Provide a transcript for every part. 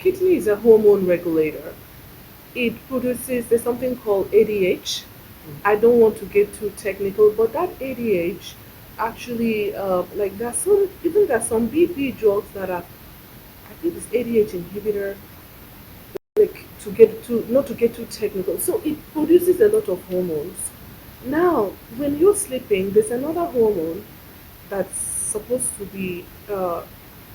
kidney is a hormone regulator. It produces, there's something called ADH. I don't want to get too technical, but that ADH actually, like there's some BP drugs that are, I think it's ADH inhibitor, like to get to not to get too technical. So it produces a lot of hormones. Now, when you're sleeping, there's another hormone that's supposed to be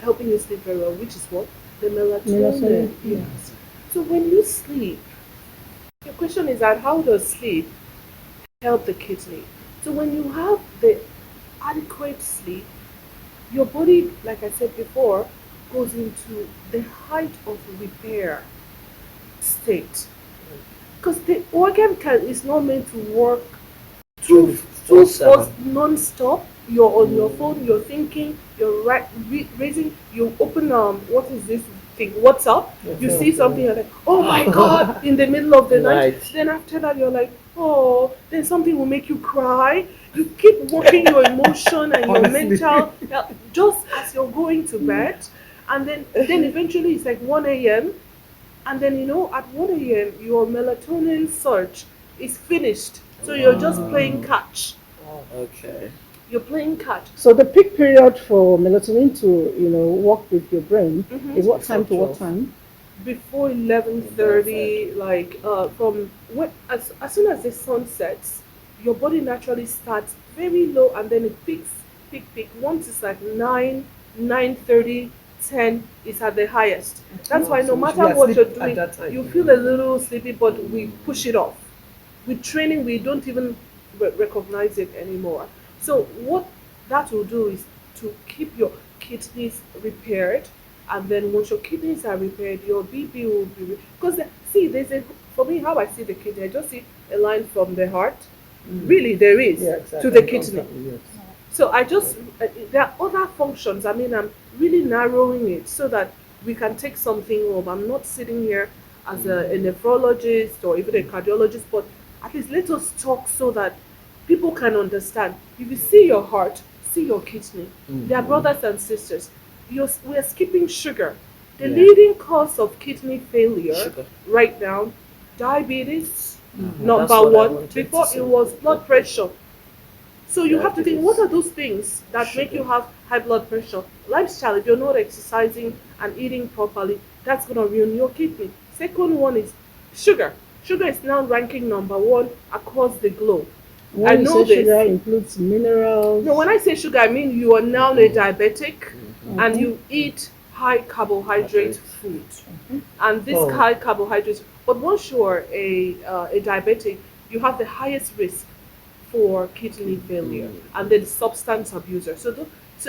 helping you sleep very well, which is what? The Melatonin. melatonin. Yes. So when you sleep, the question is that how does sleep help the kidney? So when you have the adequate sleep, your body, like I said before, goes into the height of repair state. Because the organ is not meant to work two 24 4 7. non-stop. You're on your phone, you're thinking, you're raising, you open what is this thing, WhatsApp, you see something, you're like, oh my god, in the middle of the night. Right. Then after that you're like, oh, then something will make you cry. You keep working your emotion and your mental just as you're going to bed. And then eventually it's like 1 a.m. And then at 1 a.m. your melatonin surge is finished. So you're just playing catch. Okay. You're playing catch. So the peak period for melatonin to, work with your brain is what Before time to what 12. time? Before 11:30, like from when as soon as the sun sets, your body naturally starts very low and then it peaks, peak. Once it's like 9:30, 10 is at the highest. That's why no So we should matter be what you're asleep at doing, that time. you feel a little sleepy, but we push it off. With training, we don't even recognize it anymore. So what that will do is to keep your kidneys repaired, and then once your kidneys are repaired, your BP will be because see, there's a for me how I see the kidney. I just see a line from the heart. Really, there is Yeah, to exactly. the kidney. Yes. So I just there are other functions. I mean, I'm really narrowing it so that we can take something home. I'm not sitting here as a nephrologist or even a cardiologist, but at least let us talk so that people can understand. If you see your heart, see your kidney. They are brothers and sisters. We are skipping sugar. The Yeah. leading cause of kidney failure Sugar. right now, diabetes, That's number what I one. wanted to Before it say. was blood pressure. So you have to think, what Diabetes. are those things that make you Sugar. have high blood pressure? Lifestyle, if you're not exercising and eating properly, that's going to ruin your kidney. Second one is sugar. Sugar is now ranking number one across the globe. I When you know say this. sugar includes No, when minerals. I say sugar, I mean you are now a diabetic and Okay. you eat high carbohydrate Hydrate. food. And this Oh. high carbohydrates, but once you're a diabetic, you have the highest risk for kidney failure and then substance abuser. So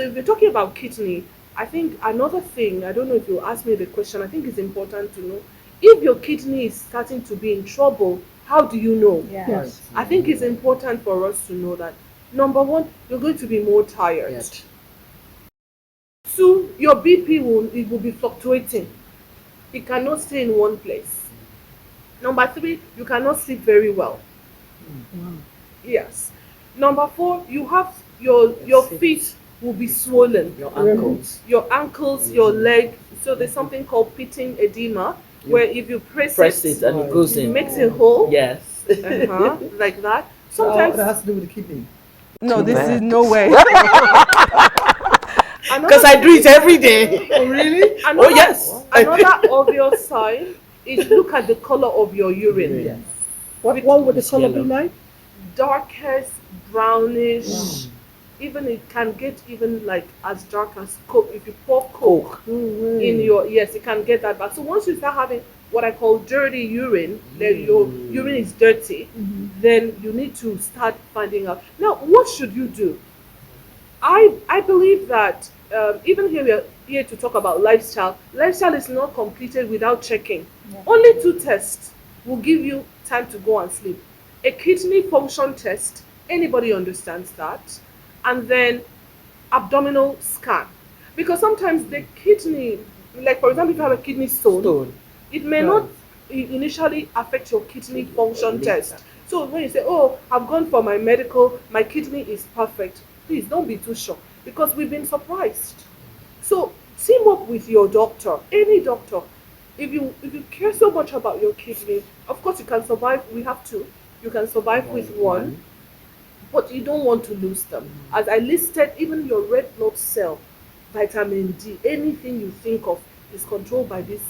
if you're talking about kidney, I think another thing, I don't know if you ask me the question, I think it's important to know if your kidney is starting to be in trouble, how do you know? Yeah. Yes. I think it's important for us to know that number one, you're going to be more tired. Yet. Two, your BP will be fluctuating. It cannot stay in one place. Number three, you cannot sleep very well. Wow. Yes. Number four, you have your feet will be swollen. Your ankles. Your ankles, your leg. So there's something called pitting edema, where if you press Press it and it goes it in. makes a hole. Yes. Like that. So Sometimes that has to do with the kidney. no, this is Bad. no way. Because I do it every day. Oh, really? Another, yes. Another obvious sign is look at the color of your urine. Yes. What would the It's color be yellow. like? Darkest brownish. Even it can get even like as dark as coke. If you pour coke in your yes, it can get that bad. So once you start having what I call dirty urine, that your urine is dirty, then you need to start finding out. Now, what should you do? I believe that even here we are here to talk about lifestyle. Lifestyle is not completed without checking. Only two tests will give you time to go and sleep. A kidney function test, anybody understands that, and then abdominal scan. Because sometimes the kidney, like for example, if you have a kidney stone, Stone. it may not initially affect your kidney function test. So when you say, "Oh, I've gone for my medical, my kidney is perfect," please don't be too shocked because we've been surprised. So team up with your doctor, any doctor. if you care so much about your kidney, of course you can survive. We have to. You can survive with one, One. but you don't want to lose them. As I listed, even your red blood cell, vitamin D, anything you think of is controlled by these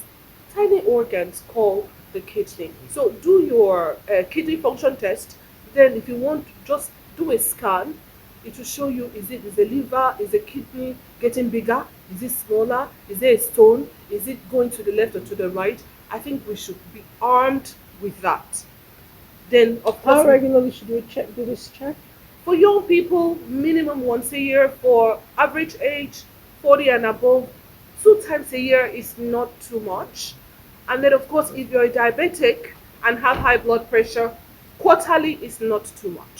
tiny organs called the kidney. So do your kidney function test. Then, if you want, just do a scan. It will show you, is the liver, is the kidney getting bigger, is it smaller, is there a stone, is it going to the left or to the right. I think we should be armed with that. Then, of course, How regularly should we do this check? for young people, minimum once a year. For average age, 40 and above, two times a year is not too much. And then, of course, if you're a diabetic and have high blood pressure, quarterly is not too much.